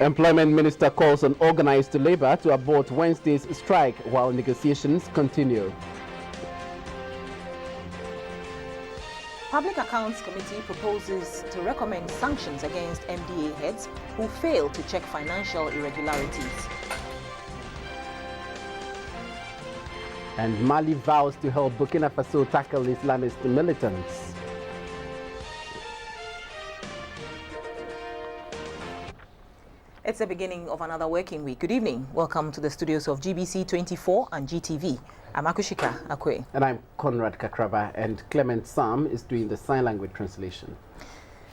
Employment Minister calls on organized labor to abort Wednesday's strike while negotiations continue. Public Accounts Committee proposes to recommend sanctions against MDA heads who fail to check financial irregularities. And Mali vows to help Burkina Faso tackle Islamist militants. It's the beginning of another working week. Good evening. Welcome to the studios of GBC24 and GTV. I'm Akushika Akwe. And I'm Conrad Kakraba, and Clement Sam is doing the sign language translation.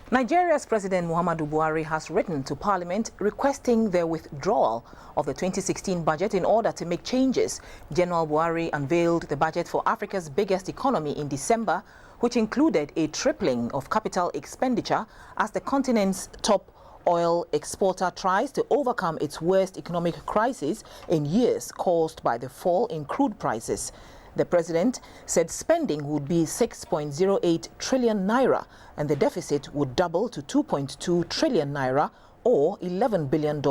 Nigeria's President Muhammadu Buhari has written to Parliament requesting their withdrawal of the 2016 budget in order to make changes. General Buhari unveiled the budget for Africa's biggest economy in December, which included a tripling of capital expenditure as the continent's top oil exporter tries to overcome its worst economic crisis in years caused by the fall in crude prices. The president said spending would be 6.08 trillion naira and the deficit would double to 2.2 trillion naira or $11 billion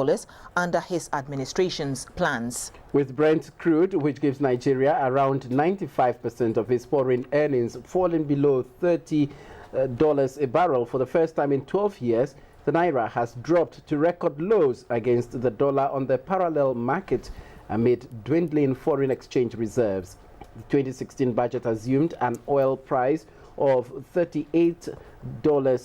under his administration's plans. With Brent crude, which gives Nigeria around 95% of its foreign earnings, falling below $30 a barrel for the first time in 12 years, the naira has dropped to record lows against the dollar on the parallel market amid dwindling foreign exchange reserves. The 2016 budget assumed an oil price of $38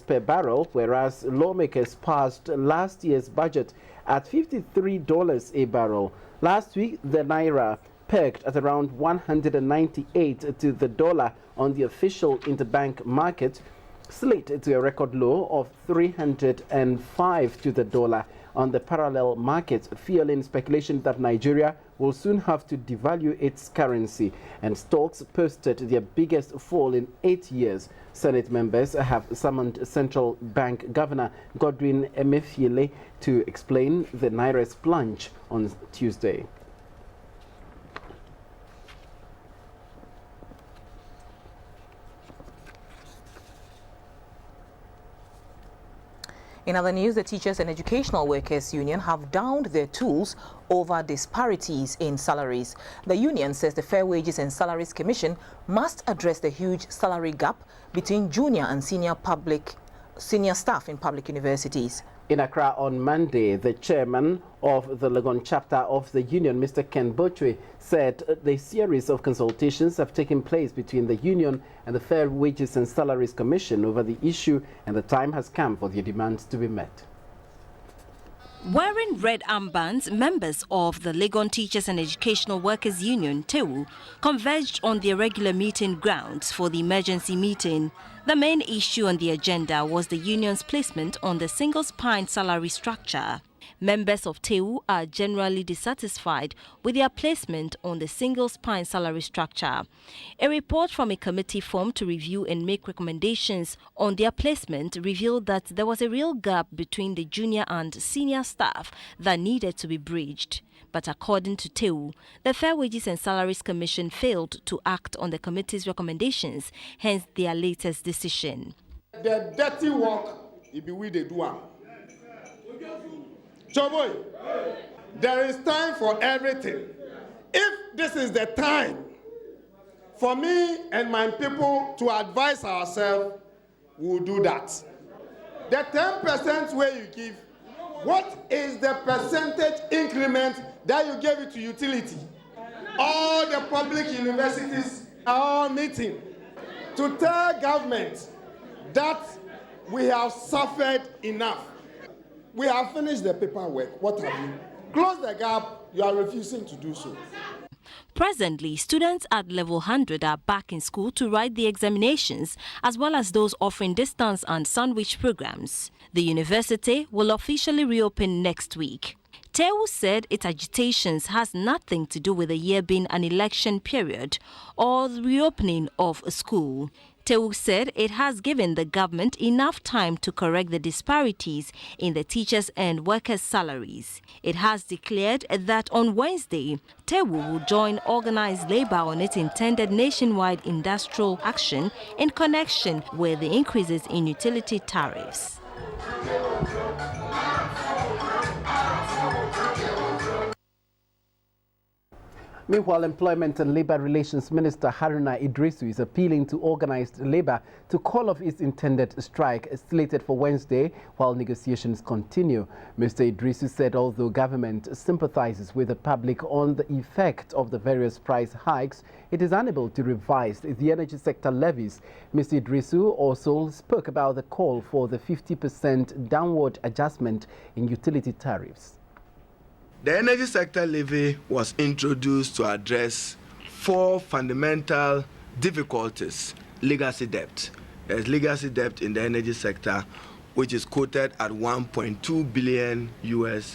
per barrel, whereas lawmakers passed last year's budget at $53 a barrel. Last week, the naira peaked at around 198 to the dollar on the official interbank market, slid to a record low of 305 to the dollar on the parallel market, fueling speculation that Nigeria will soon have to devalue its currency, and stocks posted their biggest fall in 8 years. Senate members have summoned Central Bank Governor Godwin Emefiele to explain the naira's plunge on Tuesday. In other news, the Teachers and Educational Workers Union have downed their tools over disparities in salaries. The union says the Fair Wages and Salaries Commission must address the huge salary gap between junior and senior staff in public universities. In Accra on Monday, the chairman of the Legon chapter of the union, Mr. Ken Bochwe, said the series of consultations have taken place between the union and the Fair Wages and Salaries Commission over the issue, and the time has come for their demands to be met. Wearing red armbands, members of the Legon Teachers and Educational Workers Union, TEU, converged on their regular meeting grounds for the emergency meeting. The main issue on the agenda was the union's placement on the single-spine salary structure. Members of TEU are generally dissatisfied with their placement on the single-spine salary structure. A report from a committee formed to review and make recommendations on their placement revealed that there was a real gap between the junior and senior staff that needed to be bridged. But according to TEU, the Fair Wages and Salaries Commission failed to act on the committee's recommendations, hence their latest decision. The dirty work, it be we they do. Choboy, there is time for everything. If this is the time for me and my people to advise ourselves, we'll do that. The 10% where you give, what is the percentage increment that you gave it to utility? All the public universities are all meeting to tell government that we have suffered enough. We have finished the paperwork. What have you? Close the gap. You are refusing to do so. Presently, students at level 100 are back in school to write the examinations, as well as those offering distance and sandwich programs. The university will officially reopen next week. TEU said its agitations has nothing to do with the year being an election period or the reopening of a school. TEU said it has given the government enough time to correct the disparities in the teachers' and workers' salaries. It has declared that on Wednesday, TEU will join organized labor on its intended nationwide industrial action in connection with the increases in utility tariffs. Meanwhile, Employment and Labour Relations Minister Haruna Idrisu is appealing to organized labour to call off its intended strike slated for Wednesday while negotiations continue. Mr. Idrisu said although government sympathizes with the public on the effect of the various price hikes, it is unable to revise the energy sector levies. Mr. Idrisu also spoke about the call for the 50% downward adjustment in utility tariffs. The energy sector levy was introduced to address 4 fundamental difficulties. Legacy debt. There's legacy debt in the energy sector, which is quoted at $1.2 billion US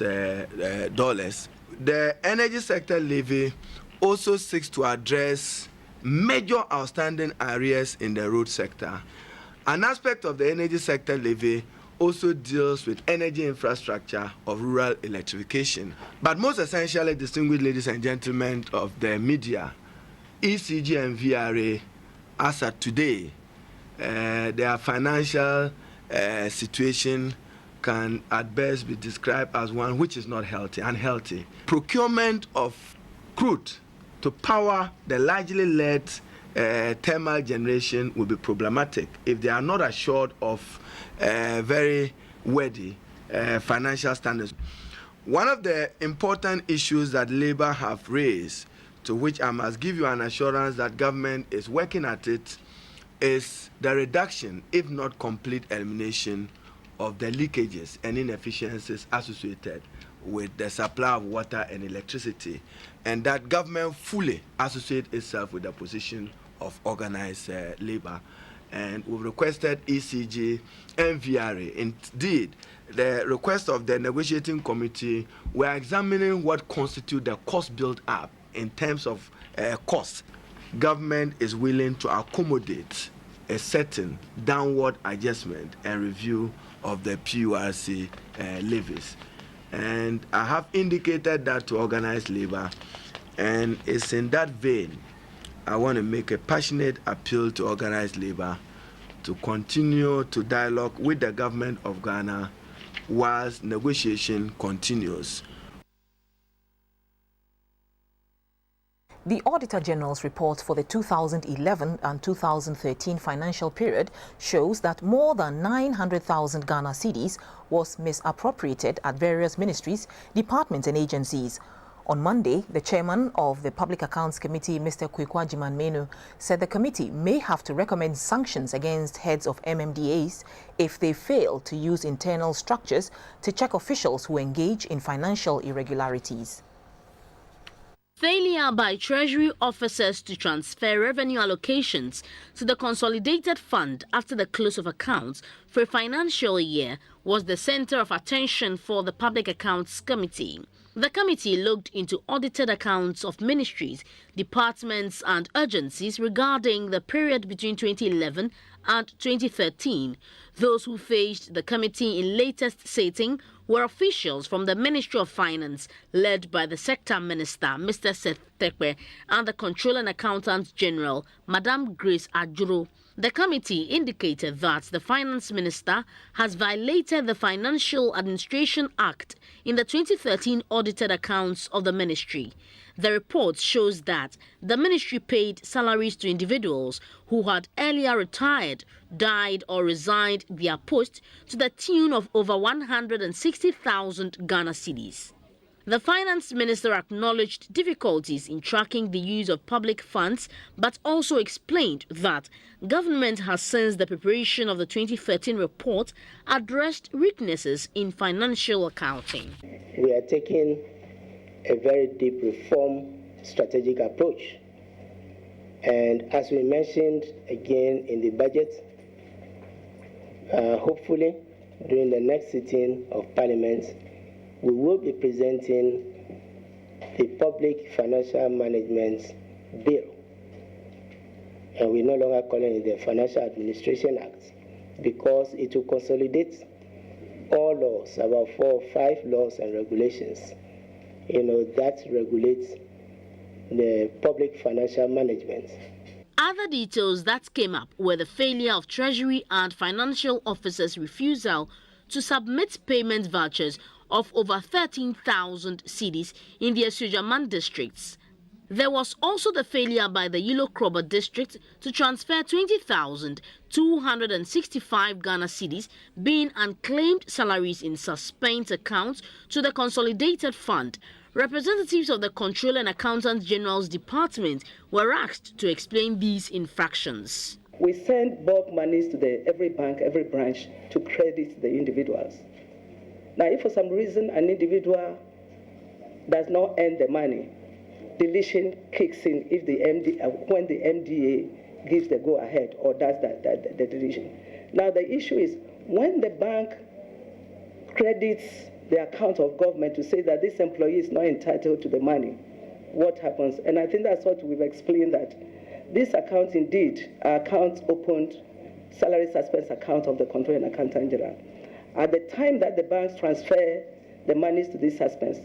dollars. The energy sector levy also seeks to address major outstanding arrears in the road sector. An aspect of the energy sector levy also deals with energy infrastructure of rural electrification. But most essentially, distinguished ladies and gentlemen of the media, ECG and VRA, as at today, their financial situation can at best be described as one which is not unhealthy. Procurement of crude to power the largely lead thermal generation will be problematic if they are not assured of very worthy financial standards. One of the important issues that Labour have raised, to which I must give you an assurance that government is working at it, is the reduction, if not complete elimination, of the leakages and inefficiencies associated with the supply of water and electricity, and that government fully associate itself with the position of organized labour. And we've requested ECG and VRA. Indeed, the request of the negotiating committee, we're examining what constitutes the cost built up in terms of cost. Government is willing to accommodate a certain downward adjustment and review of the PURC levies. And I have indicated that to organized labour, and it's in that vein I want to make a passionate appeal to organized labour to continue to dialogue with the government of Ghana whilst negotiation continues. The Auditor General's report for the 2011 and 2013 financial period shows that more than 900,000 Ghana cedis was misappropriated at various ministries, departments and agencies. On Monday, the chairman of the Public Accounts Committee, Mr. Kwekwa Jiman-Menu, said the committee may have to recommend sanctions against heads of MMDAs if they fail to use internal structures to check officials who engage in financial irregularities. Failure by Treasury officers to transfer revenue allocations to the Consolidated Fund after the close of accounts for a financial year was the center of attention for the Public Accounts Committee. The committee looked into audited accounts of ministries, departments and agencies regarding the period between 2011 and 2013. Those who faced the committee in latest sitting were officials from the Ministry of Finance, led by the Sector Minister, Mr. Seth Tekwe, and the Controller and Accountant General, Madam Grace Ajuro. The committee indicated that the Finance Minister has violated the Financial Administration Act in the 2013 audited accounts of the ministry. The report shows that the ministry paid salaries to individuals who had earlier retired, died or resigned their post to the tune of over 160,000 Ghana cedis. The Finance Minister acknowledged difficulties in tracking the use of public funds, but also explained that government has, since the preparation of the 2013 report, addressed weaknesses in financial accounting. We are taking a very deep reform strategic approach. And as we mentioned again in the budget, hopefully during the next sitting of Parliament, we will be presenting the Public Financial Management Bill. And we no longer call it the Financial Administration Act, because it will consolidate all laws, about 4 or 5 laws and regulations, that regulates the public financial management. Other details that came up were the failure of Treasury and financial officers' refusal to submit payment vouchers of over 13,000 cedis in the Esujaman districts. There was also the failure by the Yilo Krobo district to transfer 20,265 Ghana cedis being unclaimed salaries in suspense accounts to the Consolidated Fund. Representatives of the Comptroller and Accountant General's Department were asked to explain these infractions. We send bulk monies to every bank, every branch to credit the individuals. Now, if for some reason an individual does not earn the money, deletion kicks in if when the MDA gives the go-ahead or does the deletion. Now, the issue is when the bank credits the account of government to say that this employee is not entitled to the money, what happens? And I think that's what we've explained, that these accounts indeed are accounts opened, salary suspense account of the Comptroller and Accountant General. At the time that the banks transfer the monies to this suspense,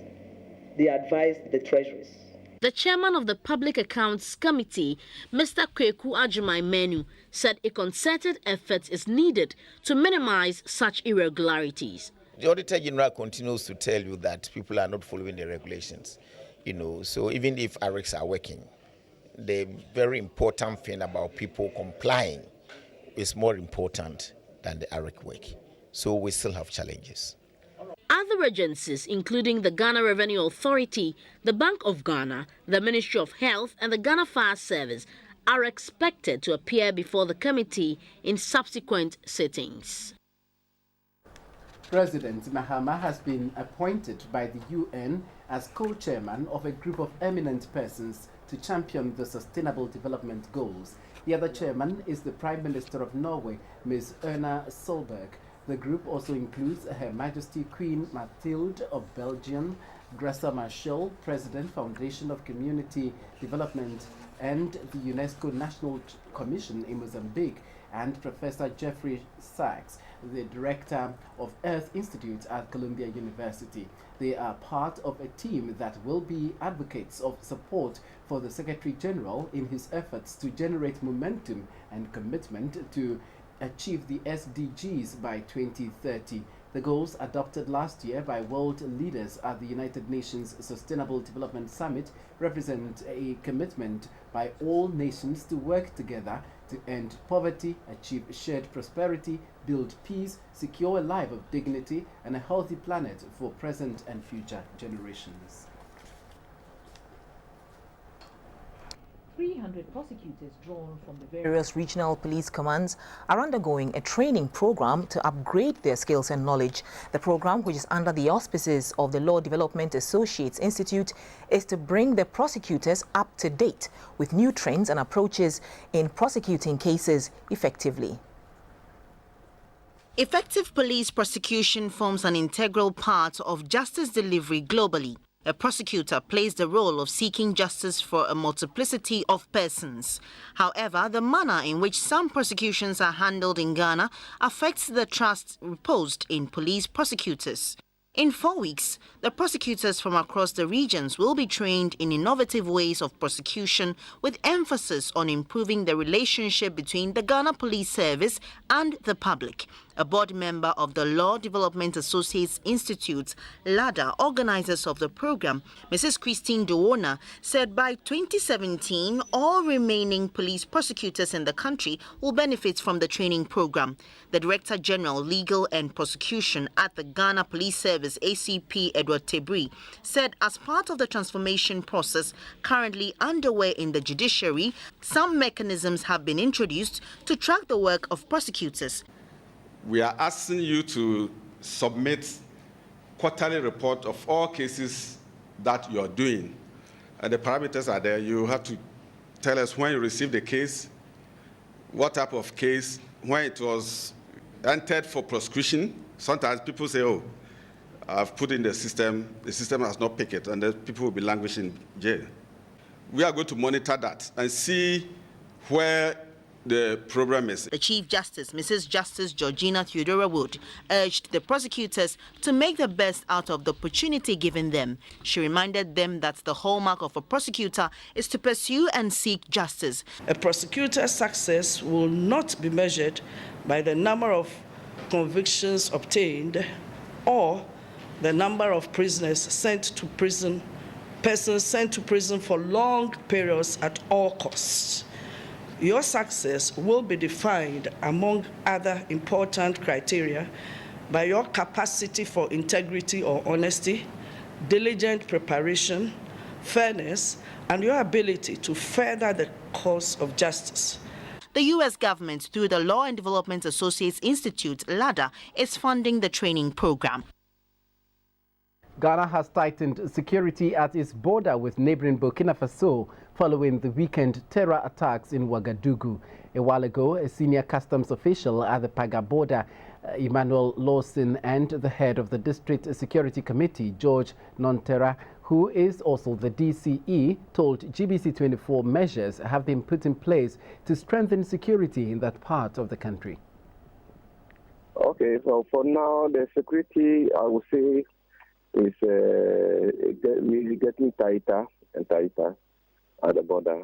they advise the treasuries. The chairman of the Public Accounts Committee, Mr. Kweku Ajumai Menu, said a concerted effort is needed to minimize such irregularities. The Auditor General continues to tell you that people are not following the regulations. So even if ARICs are working, the very important thing about people complying is more important than the ARIC work. So we still have challenges. Other agencies, including the Ghana Revenue Authority, the Bank of Ghana, the Ministry of Health, and the Ghana Fire Service, are expected to appear before the committee in subsequent sittings. President Mahama has been appointed by the UN as co-chairman of a group of eminent persons to champion the Sustainable Development Goals. The other chairman is the Prime Minister of Norway, Ms. Erna Solberg. The group also includes Her Majesty Queen Mathilde of Belgium, Grassa Marshall, President, Foundation of Community Development, and the UNESCO National Commission in Mozambique, and Professor Jeffrey Sachs, the Director of Earth Institute at Columbia University. They are part of a team that will be advocates of support for the Secretary General in his efforts to generate momentum and commitment to achieve the SDGs by 2030. The goals adopted last year by world leaders at the United Nations Sustainable Development Summit represent a commitment by all nations to work together to end poverty, achieve shared prosperity, build peace, secure a life of dignity, and a healthy planet for present and future generations. 300 prosecutors drawn from the various regional police commands are undergoing a training program to upgrade their skills and knowledge. The program, which is under the auspices of the Law Development Associates Institute, is to bring the prosecutors up to date with new trends and approaches in prosecuting cases effectively. Effective police prosecution forms an integral part of justice delivery globally. A prosecutor plays the role of seeking justice for a multiplicity of persons. However, the manner in which some prosecutions are handled in Ghana affects the trust reposed in police prosecutors. In 4 weeks, the prosecutors from across the regions will be trained in innovative ways of prosecution with emphasis on improving the relationship between the Ghana Police Service and the public. A board member of the Law Development Associates Institute, LADA, organizers of the program, Mrs. Christine Dewona, said by 2017, all remaining police prosecutors in the country will benefit from the training program. The Director General, Legal and Prosecution at the Ghana Police Service, ACP Edward Tebri, said as part of the transformation process currently underway in the judiciary, some mechanisms have been introduced to track the work of prosecutors. We are asking you to submit quarterly report of all cases that you are doing. And the parameters are there. You have to tell us when you received the case, what type of case, when it was entered for prosecution. Sometimes people say, oh, I've put in the system has not picked it, and then people will be languishing in jail. We are going to monitor that and see where the program is. The Chief Justice, Mrs. Justice Georgina Theodora Wood, urged the prosecutors to make the best out of the opportunity given them. She reminded them that the hallmark of a prosecutor is to pursue and seek justice. A prosecutor's success will not be measured by the number of convictions obtained or the number of prisoners sent to prison persons sent to prison for long periods at all costs. Your success will be defined, among other important criteria, by your capacity for integrity or honesty, diligent preparation, fairness, and your ability to further the cause of justice. The U.S. government, through the Law and Development Associates Institute, LADA, is funding the training program. Ghana has tightened security at its border with neighboring Burkina Faso following the weekend terror attacks in Ouagadougou. A while ago, a senior customs official at the Paga border, Emmanuel Lawson, and the head of the District Security Committee, George Nontera, who is also the DCE, told GBC24 measures have been put in place to strengthen security in that part of the country. Okay, so for now, the security, I would say, is really getting tighter and tighter at the border.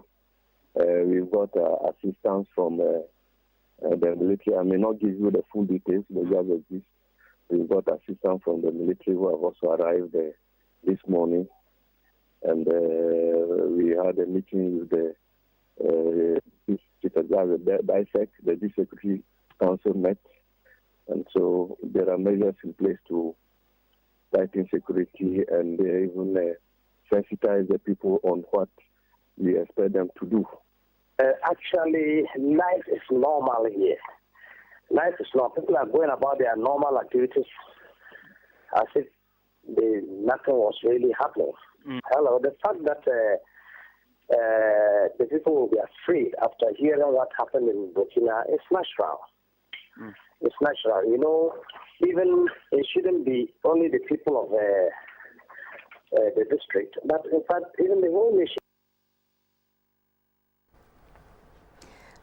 We've got assistance from the military. I may not give you the full details, but just a gist. We've got assistance from the military who have also arrived this morning. And we had a meeting with the Security Council met. And so there are measures in place to tighten security and even sensitize the people on what we expect them to do. Actually, life is normal here. Life is normal. People are going about their normal activities as if nothing was really happening. Hello, the fact that the people will be afraid after hearing what happened in Burkina is natural. It's natural. You know, even it shouldn't be only the people of the district, but in fact, even the whole nation.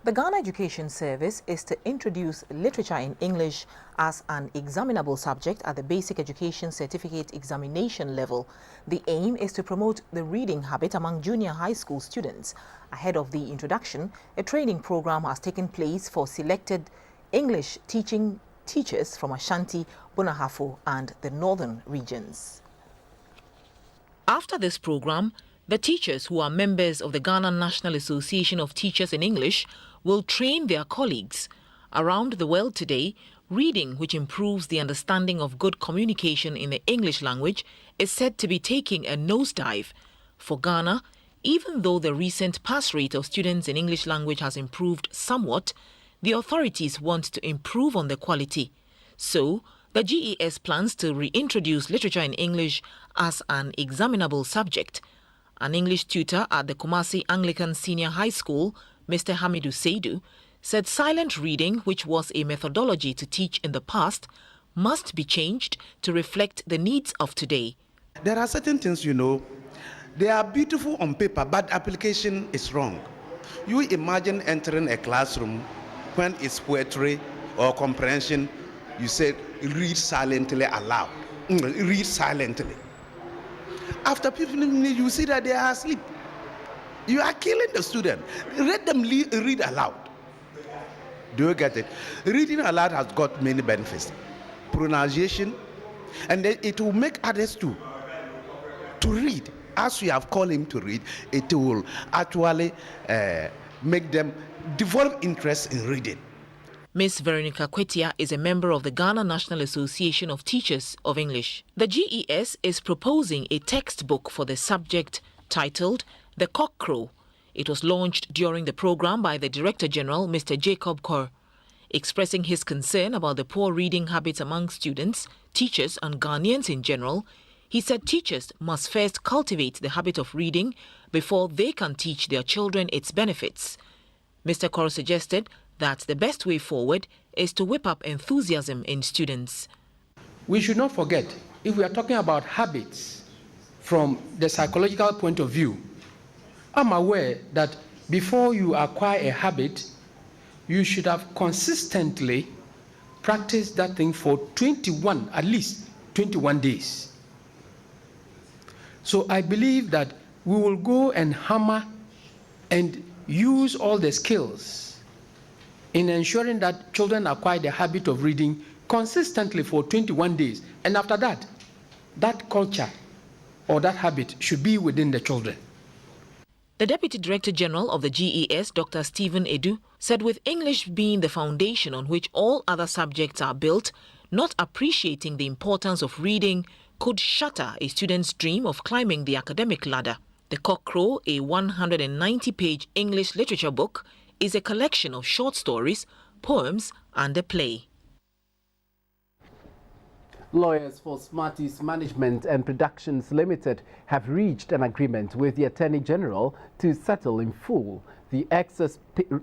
The Ghana Education Service is to introduce literature in English as an examinable subject at the Basic Education Certificate examination level. The aim is to promote the reading habit among junior high school students. Ahead of the introduction, a training program has taken place for selected English teaching teachers from Ashanti, Bunahafo, and the northern regions. After this program, the teachers who are members of the Ghana National Association of Teachers in English will train their colleagues. Around the world today, reading, which improves the understanding of good communication in the English language, is said to be taking a nosedive. For Ghana, even though the recent pass rate of students in English language has improved somewhat, the authorities want to improve on the quality. So, the GES plans to reintroduce literature in English as an examinable subject. An English tutor at the Kumasi Anglican Senior High School, Mr. Hamidu Seidu, said silent reading, which was a methodology to teach in the past, must be changed to reflect the needs of today. There are certain things, you know, they are beautiful on paper, but application is wrong. You imagine entering a classroom when it's poetry or comprehension, you say, read silently aloud. Read silently. After 15 minutes, you see that they are asleep. You are killing the student. Let them read aloud. Do you get it? Reading aloud has got many benefits. Pronunciation, and then it will make others to read. As we have called him to read, it will actually make them develop interest in reading. Ms. Veronica Kwetia is a member of the Ghana National Association of Teachers of English. The GES is proposing a textbook for the subject titled The Cock Crow. It was launched during the program by the Director General, Mr. Jacob Kor. Expressing his concern about the poor reading habits among students, teachers and Ghanaians in general, he said teachers must first cultivate the habit of reading before they can teach their children its benefits. Mr. Kor suggested that the best way forward is to whip up enthusiasm in students. We should not forget, if we are talking about habits from the psychological point of view, I'm aware that before you acquire a habit, you should have consistently practiced that thing for at least 21 days. So I believe that we will go and hammer and use all the skills in ensuring that children acquire the habit of reading consistently for 21 days. And after that, that culture or that habit should be within the children. The Deputy Director General of the GES, Dr. Stephen Edu, said with English being the foundation on which all other subjects are built, not appreciating the importance of reading could shatter a student's dream of climbing the academic ladder. The Cockcrow, a 190-page English literature book, is a collection of short stories, poems, and a play. Lawyers for Smarties Management and Productions Limited have reached an agreement with the Attorney General to settle in full the excess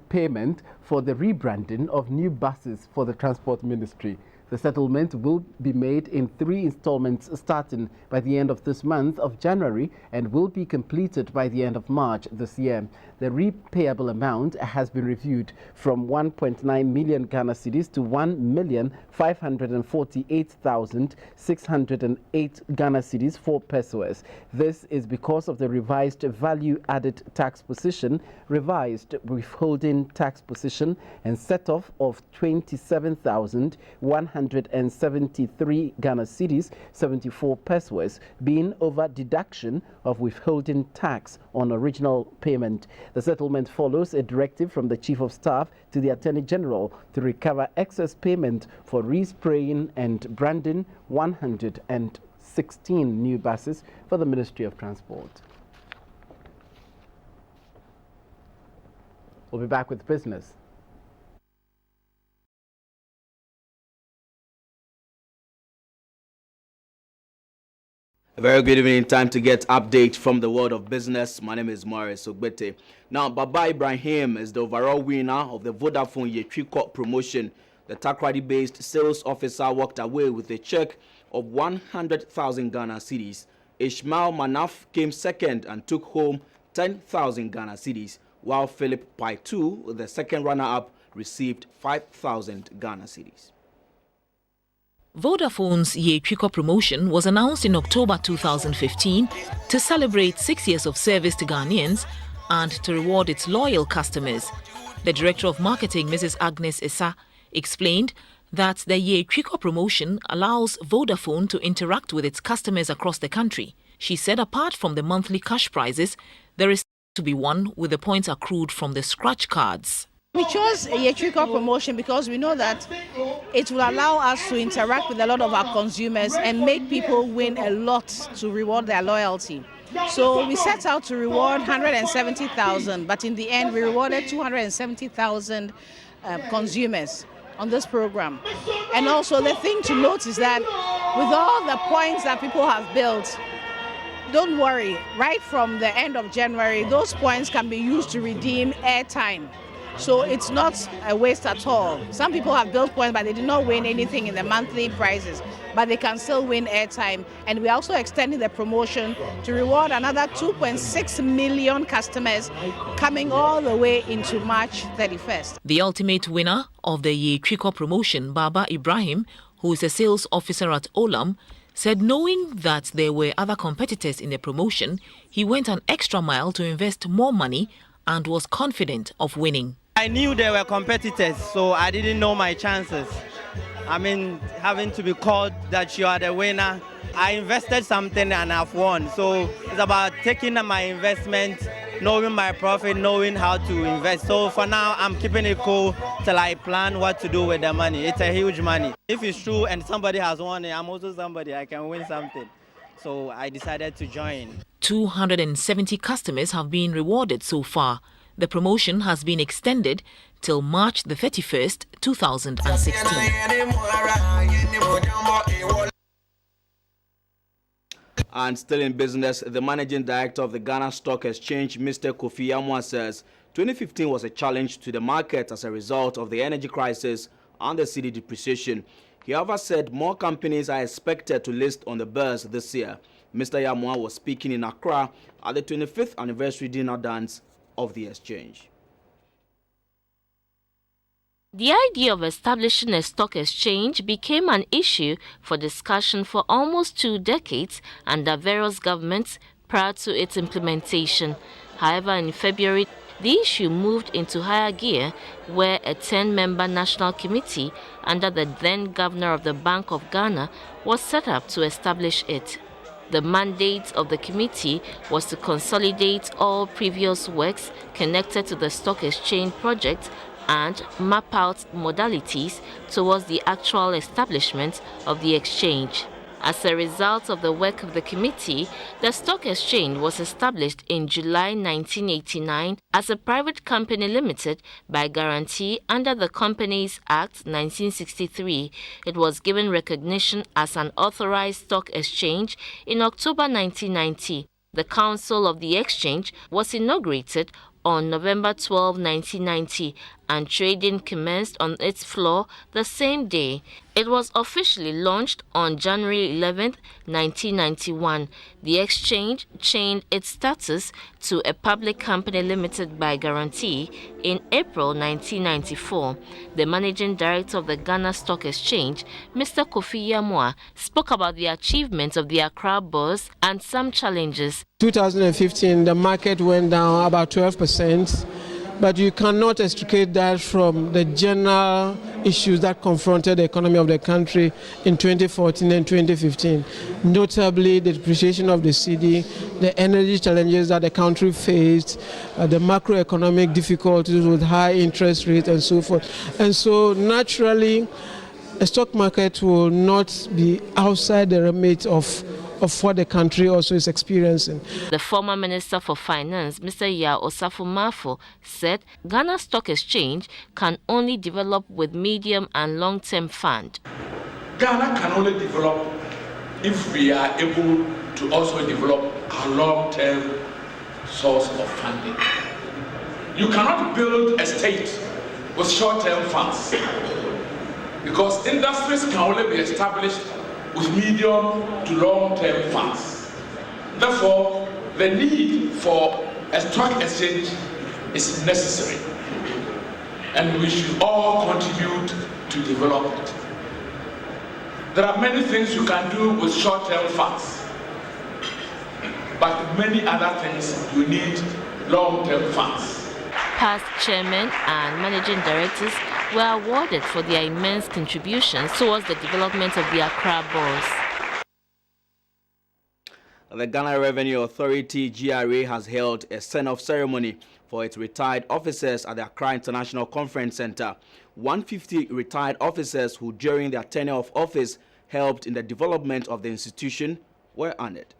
payment for the rebranding of new buses for the Transport Ministry. The settlement will be made in 3 installments starting by the end of this month of January and will be completed by the end of March this year. The repayable amount has been reviewed from 1.9 million Ghana cedis to 1,548,608 Ghana cedis for pesos. This is because of the revised value-added tax position, revised withholding tax position, and set-off of 27,173 Ghana cedis, 74 pesos, being over deduction of withholding tax on original payment. The settlement follows a directive from the Chief of Staff to the Attorney General to recover excess payment for respraying and branding 116 new buses for the Ministry of Transport. We'll be back with business. A very good evening. Time to get update from the world of business. My name is Morris Ogbete. Now, Baba Ibrahim is the overall winner of the Vodafone Yetriko promotion. The Takrady-based sales officer walked away with a check of 100,000 Ghana cedis. Ishmael Manaf came second and took home 10,000 Ghana cedis, while Philip Paitu, the second runner-up, received 5,000 Ghana cedis. Vodafone's Yetriko promotion was announced in October 2015 to celebrate 6 years of service to Ghanaians and to reward its loyal customers. The Director of Marketing, Mrs. Agnes Issa, explained that the Yetriko promotion allows Vodafone to interact with its customers across the country. She said apart from the monthly cash prizes, there is to be won with the points accrued from the scratch cards. We chose a Yetriko promotion because we know that it will allow us to interact with a lot of our consumers and make people win a lot to reward their loyalty. So we set out to reward 170,000, but in the end we rewarded 270,000 consumers on this program. And also the thing to note is that with all the points that people have built, don't worry, right from the end of January, those points can be used to redeem airtime. So it's not a waste at all. Some people have built points, but they did not win anything in the monthly prizes, but they can still win airtime. And we're also extending the promotion to reward another 2.6 million customers coming all the way into March 31st. The ultimate winner of the Yetriko promotion, Baba Ibrahim, who is a sales officer at Olam, said knowing that there were other competitors in the promotion, he went an extra mile to invest more money and was confident of winning. I knew there were competitors, so I didn't know my chances. I mean, having to be called that you are the winner, I invested something and I've won. So it's about taking my investment, knowing my profit, knowing how to invest. So for now, I'm keeping it cool till I plan what to do with the money. It's a huge money. If it's true and somebody has won it, I'm also somebody, I can win something. So I decided to join. 270 customers have been rewarded so far. The promotion has been extended till March the 31st, 2016. And still in business, the managing director of the Ghana Stock Exchange, Mr. Kofi Yamwa, says 2015 was a challenge to the market as a result of the energy crisis and the cedi depreciation. He however said more companies are expected to list on the Bourse this year. Mr. Yamwa was speaking in Accra at the 25th anniversary dinner dance of the exchange. The idea of establishing a stock exchange became an issue for discussion for almost 2 decades under various governments prior to its implementation. However, in February, the issue moved into higher gear, where a 10-member national committee under the then governor of the Bank of Ghana was set up to establish it. The mandate of the committee was to consolidate all previous works connected to the stock exchange project and map out modalities towards the actual establishment of the exchange. As a result of the work of the committee, the stock exchange was established in July 1989 as a private company limited by guarantee under the Companies Act 1963. It was given recognition as an authorized stock exchange in October 1990. The Council of the Exchange was inaugurated on November 12, 1990, and trading commenced on its floor the same day. It was officially launched on January 11, 1991. The exchange changed its status to a public company limited by guarantee in April 1994. The managing director of the Ghana Stock Exchange, Mr. Kofi Yamwa, spoke about the achievements of the Accra Bourse and some challenges. 2015, the market went down about 12%. But you cannot extricate that from the general issues that confronted the economy of the country in 2014 and 2015, notably the depreciation of the cedi, the energy challenges that the country faced, the macroeconomic difficulties with high interest rates and so forth. And so naturally, a stock market will not be outside the remit of what the country also is experiencing. The former Minister for Finance, Mr. Ya Osafo-Mafo, said Ghana Stock Exchange can only develop with medium and long-term fund. Ghana can only develop if we are able to also develop a long-term source of funding. You cannot build a state with short-term funds because industries can only be established with medium to long-term funds. Therefore, the need for a stock exchange is necessary, and we should all contribute to develop it. There are many things you can do with short-term funds, but many other things you need long-term funds. Past chairmen and managing directors were awarded for their immense contributions towards the development of the Accra Bourse. The Ghana Revenue Authority, GRA, has held a send-off ceremony for its retired officers at the Accra International Conference Center. 150 retired officers who, during their tenure of office, helped in the development of the institution were honored.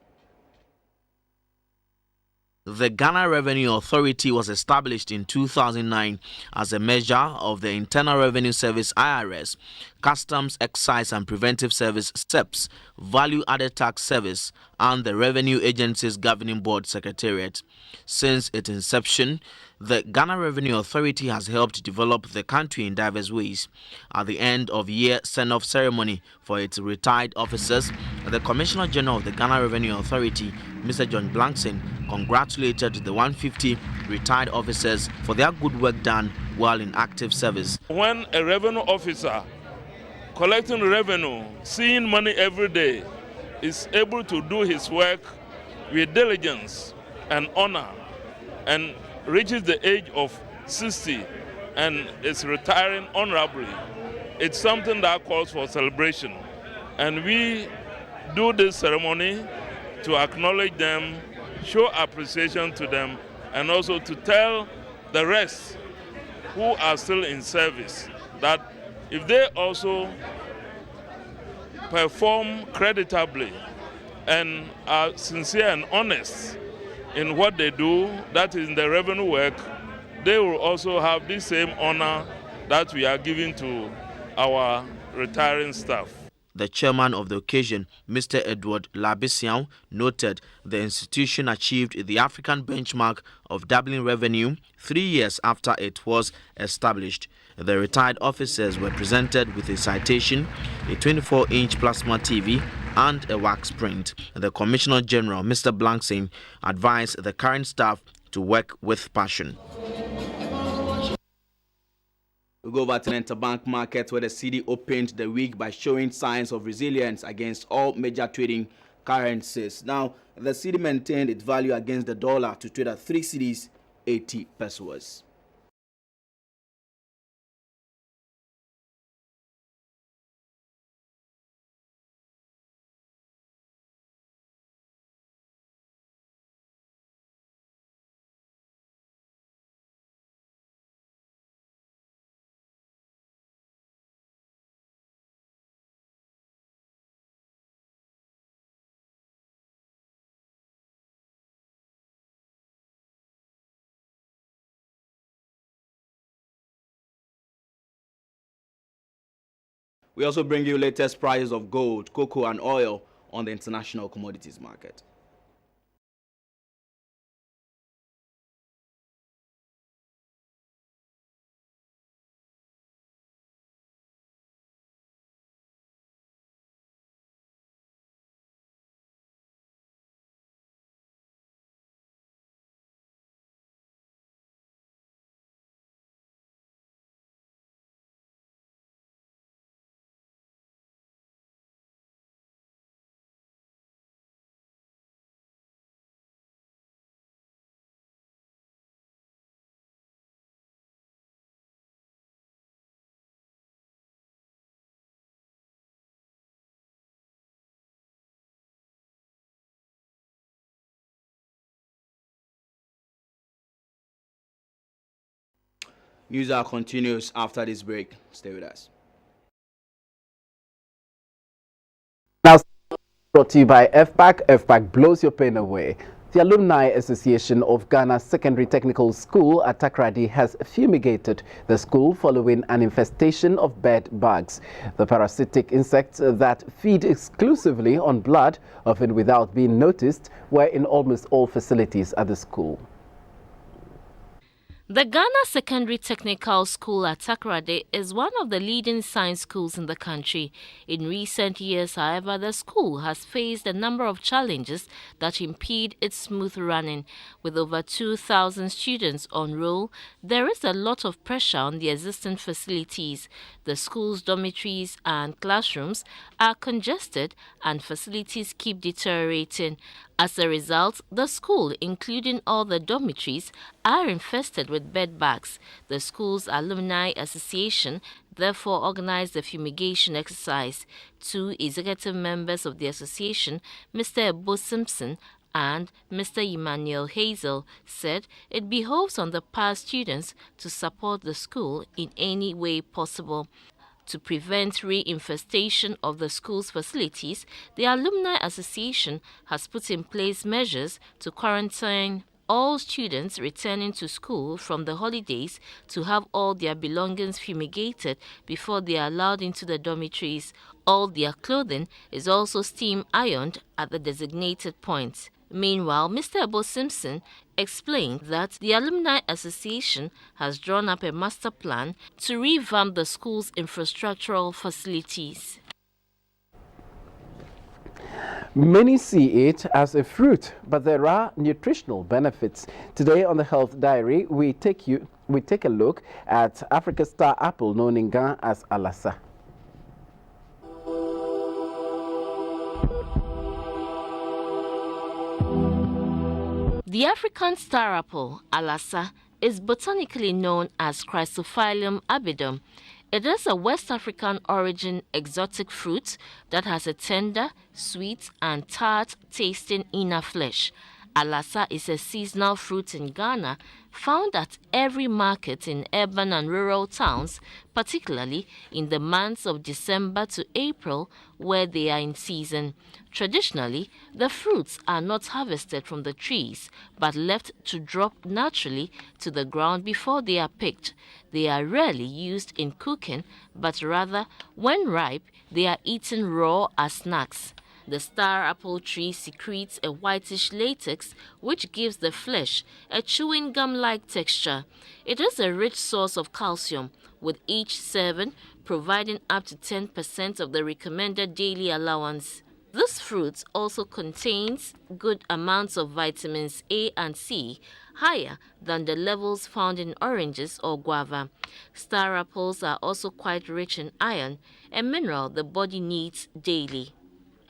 The Ghana Revenue Authority was established in 2009 as a measure of the Internal Revenue Service IRS, Customs, Excise and Preventive Service SEPS, Value Added Tax Service, and the Revenue Agency's Governing Board Secretariat. Since its inception, the Ghana Revenue Authority has helped develop the country in diverse ways. At the end of year send-off ceremony for its retired officers, the Commissioner General of the Ghana Revenue Authority, Mr. John Blankson, congratulated the 150 retired officers for their good work done while in active service. When a revenue officer collecting revenue, seeing money every day, is able to do his work with diligence and honor and reaches the age of 60 and is retiring honorably, it's something that calls for celebration. And we do this ceremony to acknowledge them, show appreciation to them, and also to tell the rest who are still in service that if they also perform creditably and are sincere and honest in what they do, that is in the revenue work, they will also have the same honor that we are giving to our retiring staff. The chairman of the occasion, Mr. Edward Labisian, noted the institution achieved the African benchmark of doubling revenue 3 years after it was established. The retired officers were presented with a citation, a 24-inch plasma TV, and a wax print. The Commissioner General, Mr. Blankson, advised the current staff to work with passion. We go back to the interbank market, where the cedi opened the week by showing signs of resilience against all major trading currencies. Now, the cedi maintained its value against the dollar to trade at 3 cedis 80 pesos. We also bring you latest prices of gold, cocoa and oil on the international commodities market. News hour continues after this break. Stay with us. Now, brought to you by FPAC. FPAC blows your pain away. The Alumni Association of Ghana Secondary Technical School at Takoradi has fumigated the school following an infestation of bed bugs. The parasitic insects that feed exclusively on blood, often without being noticed, were in almost all facilities at the school. The Ghana Secondary Technical School at Takoradi is one of the leading science schools in the country. In recent years, however, the school has faced a number of challenges that impede its smooth running. With over 2,000 students on roll, there is a lot of pressure on the existing facilities. The school's dormitories and classrooms are congested and facilities keep deteriorating. As a result, the school, including all the dormitories, are infested with bed bugs. The school's Alumni Association therefore organized a fumigation exercise. Two executive members of the association, Mr. Ebo Simpson and Mr. Emmanuel Hazel, said it behoves on the past students to support the school in any way possible. To prevent reinfestation of the school's facilities, the Alumni Association has put in place measures to quarantine all students returning to school from the holidays to have all their belongings fumigated before they are allowed into the dormitories. All their clothing is also steam ironed at the designated points. Meanwhile, Mr. Ebo Simpson explained that the Alumni Association has drawn up a master plan to revamp the school's infrastructural facilities. Many see it as a fruit, but there are nutritional benefits. Today on the Health Diary, we take a look at Africa's star apple, known in Ghana as alasa. The African star apple, alasa, is botanically known as Chrysophyllum albidum. It is a West African origin exotic fruit that has a tender, sweet and tart tasting inner flesh. Alasa is a seasonal fruit in Ghana, found at every market in urban and rural towns, particularly in the months of December to April, where they are in season. Traditionally, the fruits are not harvested from the trees, but left to drop naturally to the ground before they are picked. They are rarely used in cooking, but rather, when ripe, they are eaten raw as snacks. The star apple tree secretes a whitish latex which gives the flesh a chewing gum-like texture. It is a rich source of calcium, with each serving providing up to 10% of the recommended daily allowance. This fruit also contains good amounts of vitamins A and C, higher than the levels found in oranges or guava. Star apples are also quite rich in iron, a mineral the body needs daily.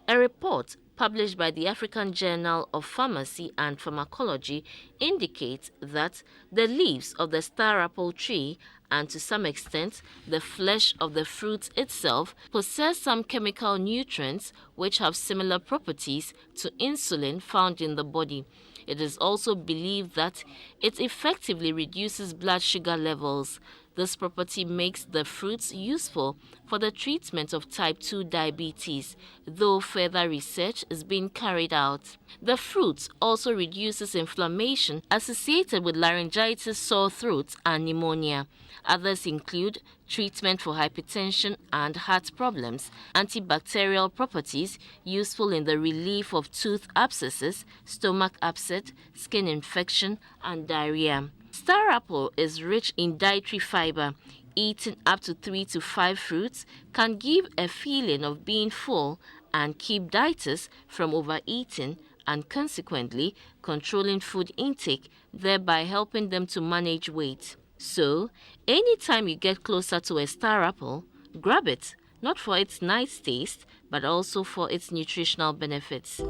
A report published by the African Journal of Pharmacy and Pharmacology indicates that the leaves of the star apple tree and to some extent the flesh of the fruit itself possess some chemical nutrients which have similar properties to insulin found in the body. It is also believed that it effectively reduces blood sugar levels. This property makes the fruits useful for the treatment of type 2 diabetes, though further research is being carried out. The fruit also reduces inflammation associated with laryngitis, sore throats, and pneumonia. Others include treatment for hypertension and heart problems, antibacterial properties useful in the relief of tooth abscesses, stomach upset, skin infection, and diarrhea. Star apple is rich in dietary fiber. Eating up to 3 to 5 fruits can give a feeling of being full and keep dieters from overeating and consequently controlling food intake, thereby helping them to manage weight. So, anytime you get closer to a star apple, grab it, not for its nice taste, but also for its nutritional benefits.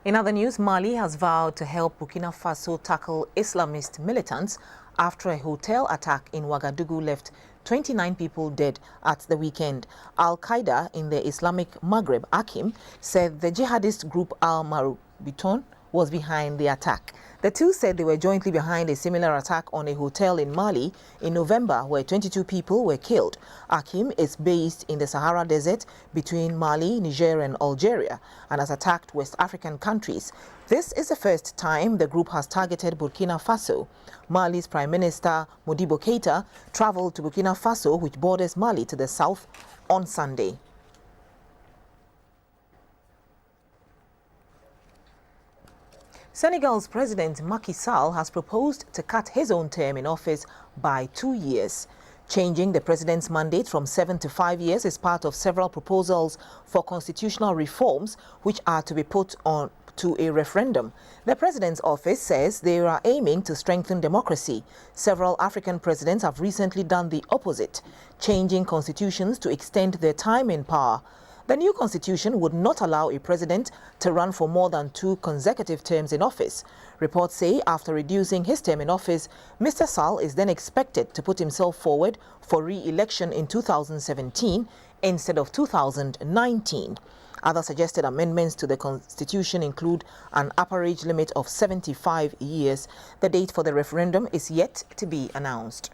In other news, Mali has vowed to help Burkina Faso tackle Islamist militants after a hotel attack in Ouagadougou left 29 people dead at the weekend. Al-Qaeda in the Islamic Maghreb, Akim, said the jihadist group Al-Maroubiton was behind the attack. The two said they were jointly behind a similar attack on a hotel in Mali in November where 22 people were killed. Akim is based in the Sahara Desert between Mali, Niger and Algeria and has attacked West African countries. This is the first time the group has targeted Burkina Faso. Mali's Prime Minister Modibo Keïta traveled to Burkina Faso, which borders Mali to the south, on Sunday. Senegal's President Macky Sall has proposed to cut his own term in office by 2 years. Changing the president's mandate from 7 to 5 years is part of several proposals for constitutional reforms which are to be put on to a referendum. The president's office says they are aiming to strengthen democracy. Several African presidents have recently done the opposite, changing constitutions to extend their time in power. The new constitution would not allow a president to run for more than 2 consecutive terms in office. Reports say after reducing his term in office, Mr. Sall is then expected to put himself forward for re-election in 2017 instead of 2019. Other suggested amendments to the constitution include an upper age limit of 75 years. The date for the referendum is yet to be announced.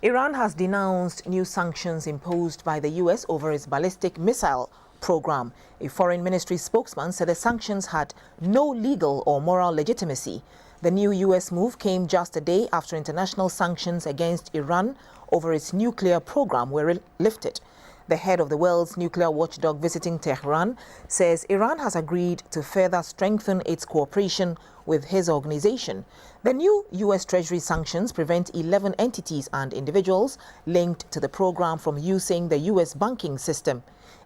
Iran has denounced new sanctions imposed by the U.S. over its ballistic missile program. A foreign ministry spokesman said the sanctions had no legal or moral legitimacy. The new U.S. move came just a day after international sanctions against Iran over its nuclear program were lifted. The head of the world's nuclear watchdog visiting Tehran says Iran has agreed to further strengthen its cooperation with his organization. The new U.S. Treasury sanctions prevent 11 entities and individuals linked to the program from using the U.S. banking system.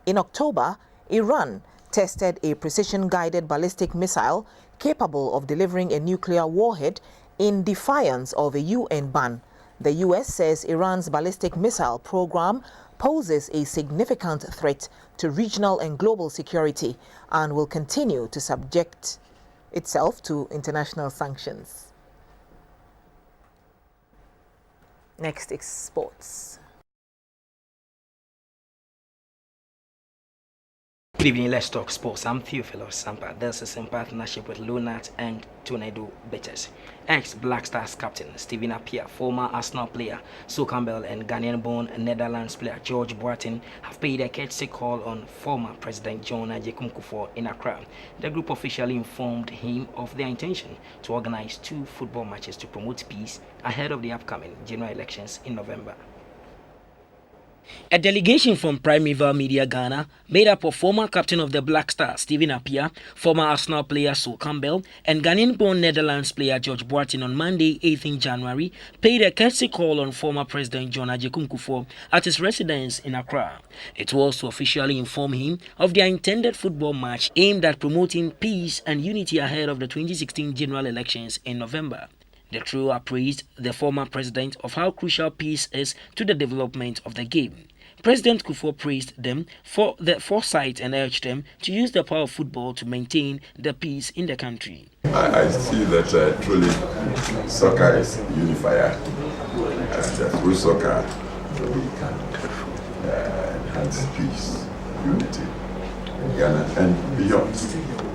In October, Iran tested a precision-guided ballistic missile capable of delivering a nuclear warhead in defiance of a UN ban. The U.S. says Iran's ballistic missile program poses a significant threat to regional and global security and will continue to subject itself to international sanctions. Next is sports. Good evening, let's talk sports. I'm Theophilus Sampa. This is in partnership with Lunat and Tornado Betters. Ex-Black Stars captain Stephen Appiah, former Arsenal player Sue Campbell and Ghanaian-born Netherlands player George Boateng have paid a courtesy call on former President John Agyekum Kufuor in Accra. The group officially informed him of their intention to organize 2 football matches to promote peace ahead of the upcoming general elections in November. A delegation from Primeval Media Ghana, made up of former captain of the Black Stars Stephen Appiah, former Arsenal player Sue Campbell, and Ghanaian-born Netherlands player George Boateng on Monday, 18 January, paid a courtesy call on former President John Agyekum Kufuor at his residence in Accra. It was to officially inform him of their intended football match aimed at promoting peace and unity ahead of the 2016 general elections in November. The trio appraised the former president of how crucial peace is to the development of the game. President Kufuor praised them for their foresight and urged them to use the power of football to maintain the peace in the country. I see that truly soccer is a unifier. through soccer, we can enhance peace, unity in Ghana and beyond.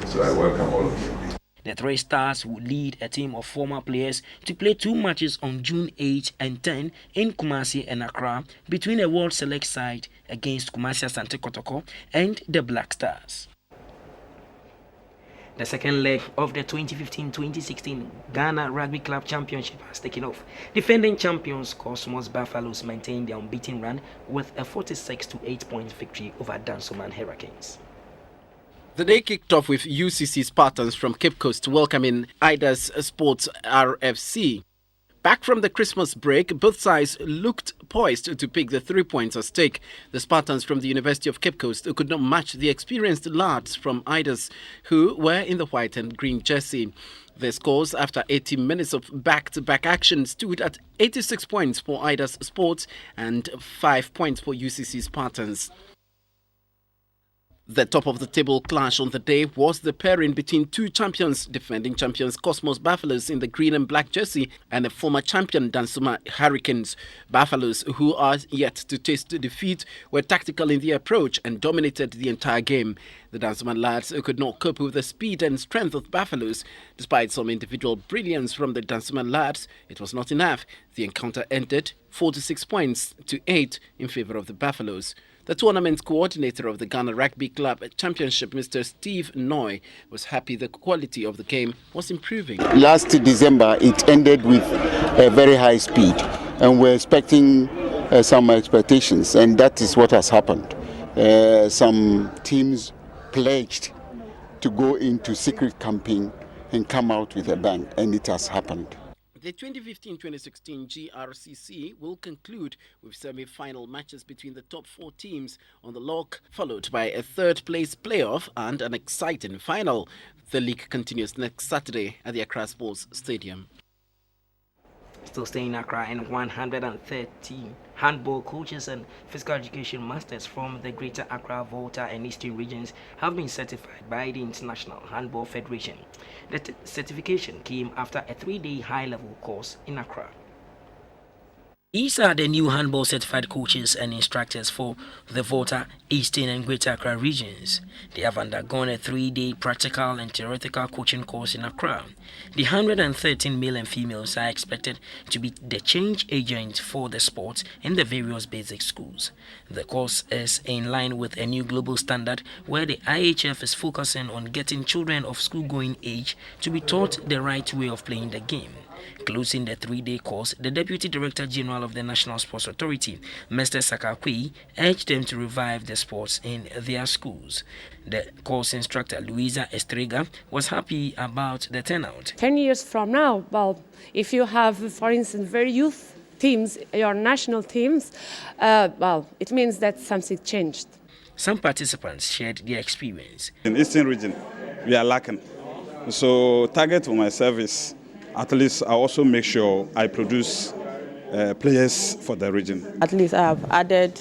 So I welcome all of you. The Three Stars will lead a team of former players to play 2 matches on June 8 and 10 in Kumasi and Accra between a World Select side against Kumasi Asante Kotoko and the Black Stars. The second leg of the 2015-2016 Ghana Rugby Club Championship has taken off. Defending champions Cosmos Buffaloes maintained their unbeaten run with a 46-8 point victory over Dansoman Hurricanes. The day kicked off with UCC Spartans from Cape Coast welcoming Idas Sports RFC. Back from the Christmas break, both sides looked poised to pick the 3 points at stake. The Spartans from the University of Cape Coast could not match the experienced lads from Idas, who were in the white and green jersey. The scores after 80 minutes of back-to-back action stood at 86 points for Idas Sports and 5 points for UCC Spartans. The top of the table clash on the day was the pairing between two champions, defending champions Cosmos Buffaloes in the green and black jersey and the former champion Dansuma Hurricanes. Buffaloes, who are yet to taste defeat, were tactical in their approach and dominated the entire game. The Dansuman lads could not cope with the speed and strength of Buffaloes. Despite some individual brilliance from the Dansuman lads, it was not enough. The encounter ended 46 points to 8 in favor of the Buffaloes. The tournament coordinator of the Ghana Rugby Club Championship, Mr. Steve Noy, was happy the quality of the game was improving. Last December, it ended with a very high speed, and we're expecting some expectations, and that is what has happened. Some teams pledged to go into secret camping and come out with a bang, and it has happened. The 2015-2016 GRCC will conclude with semi-final matches between the top 4 teams on the log, followed by a third-place playoff and an exciting final. The league continues next Saturday at the Accra Sports Stadium. Still staying in Accra, and 113 handball coaches and physical education masters from the Greater Accra, Volta and Eastern regions have been certified by the International Handball Federation. The certification came after a 3-day high-level course in Accra. These are the new handball certified coaches and instructors for the Volta, Eastern and Greater Accra regions. They have undergone a 3-day practical and theoretical coaching course in Accra. The 113 male and females are expected to be the change agents for the sport in the various basic schools. The course is in line with a new global standard where the IHF is focusing on getting children of school-going age to be taught the right way of playing the game. Closing the 3-day course, the Deputy Director General of the National Sports Authority, Mr. Sakakwi, urged them to revive the sports in their schools. The course instructor, Luisa Estrega, was happy about the turnout. 10 years from now, well, if you have, for instance, very youth teams, your national teams, well, it means that something changed. Some participants shared their experience. In Eastern region, we are lacking. So target for my service, at least I also make sure I produce players for the region. At least I have added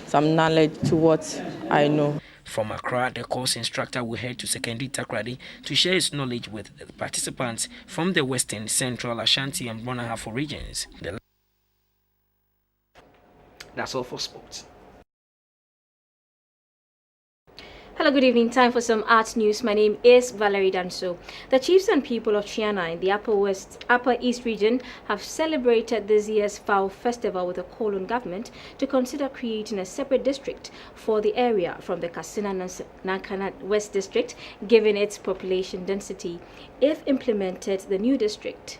some knowledge to what I know. From Accra, the course instructor will head to Secondary Takrady to share his knowledge with participants from the Western, Central, Ashanti and Bonahafo regions. That's all for sports. Hello, good evening. Time for some arts news. My name is Valerie Danso. The chiefs and people of Chiana in the Upper East region have celebrated this year's Fowl Festival with a call on government to consider creating a separate district for the area from the Kassina-Nankana West District, given its population density. If implemented, the new district,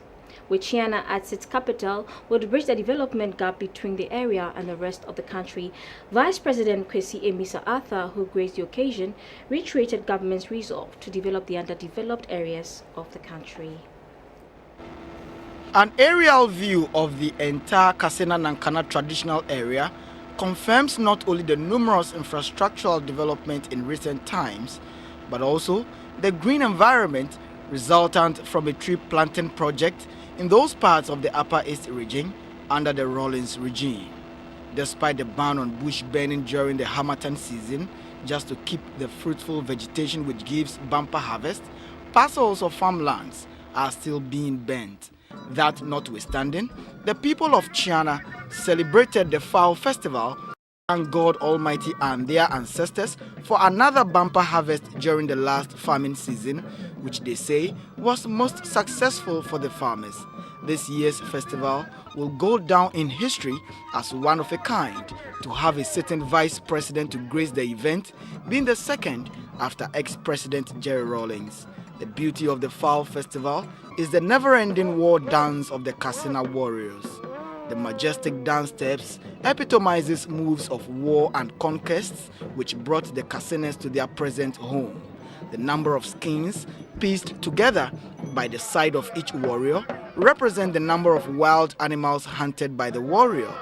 with Chiana as its capital, would bridge the development gap between the area and the rest of the country. Vice President Kwesi Emisa Arthur, who graced the occasion, reiterated government's resolve to develop the underdeveloped areas of the country. An aerial view of the entire Kassina-Nankana traditional area confirms not only the numerous infrastructural development in recent times, but also the green environment resultant from a tree planting project in those parts of the Upper East region under the Rawlings regime. Despite the ban on bush burning during the Harmattan season, just to keep the fruitful vegetation which gives bumper harvest, parcels of farmlands are still being burnt. That notwithstanding, the people of Chiana celebrated the Fowl Festival, thank God Almighty and their ancestors for another bumper harvest during the last farming season, which they say was most successful for the farmers. This year's festival will go down in history as one of a kind, to have a certain vice president to grace the event, being the second after ex-president Jerry Rawlings. The beauty of the Fowl Festival is the never-ending war dance of the Kassena warriors. The majestic dance steps epitomizes moves of war and conquests which brought the Kassenas to their present home. The number of skins pieced together by the side of each warrior represent the number of wild animals hunted by the warrior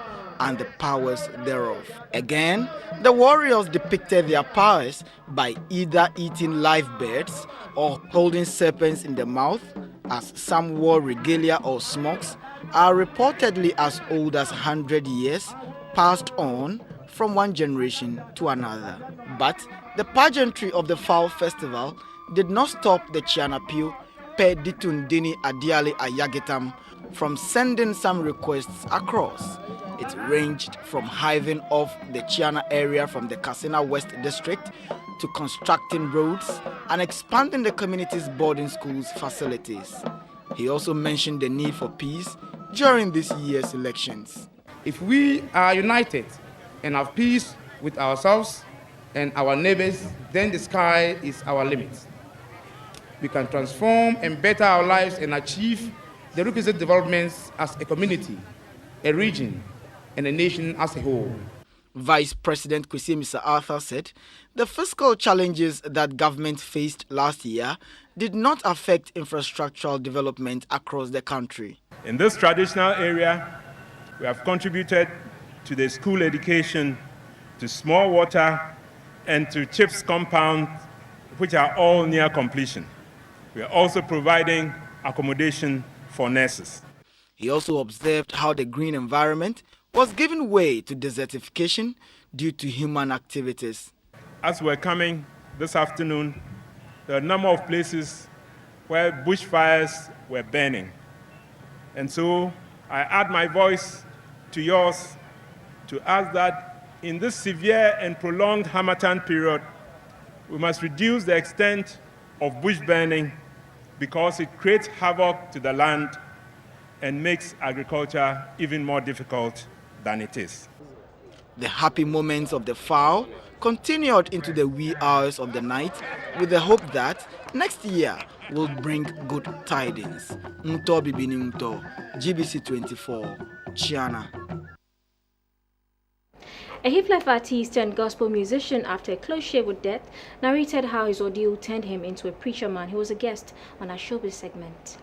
and the powers thereof. Again, the warriors depicted their powers by either eating live birds or holding serpents in the mouth, as some wore regalia or smokes are reportedly as old as 100 years, passed on from one generation to another. But the pageantry of the Fowl Festival did not stop the Chianapio Pe Ditundini Adiale Ayagetam from sending some requests across. It ranged from hiving off the Chiana area from the Kassena West District to constructing roads and expanding the community's boarding schools facilities. He also mentioned the need for peace during this year's elections. If we are united and have peace with ourselves and our neighbors, then the sky is our limit. We can transform and better our lives and achieve the requisite developments as a community, a region, and a nation as a whole. Vice President Kwesi Mr. Arthur said the fiscal challenges that government faced last year did not affect infrastructural development across the country. In this traditional area, we have contributed to the school education, to small water, and to chiefs compound, which are all near completion. We are also providing accommodation for nurses. He also observed how the green environment was giving way to desertification due to human activities. As we're coming this afternoon, there are a number of places where bushfires were burning. And so I add my voice to yours to ask that in this severe and prolonged Harmattan period, we must reduce the extent of bush burning because it creates havoc to the land and makes agriculture even more difficult than it is. The happy moments of the fowl continued into the wee hours of the night with the hope that next year will bring good tidings. Mto Bibini Mto, GBC24, Chiana. A hip-life artist and gospel musician, after a close shave with death, narrated how his ordeal turned him into a preacher man. He was a guest on our showbiz segment.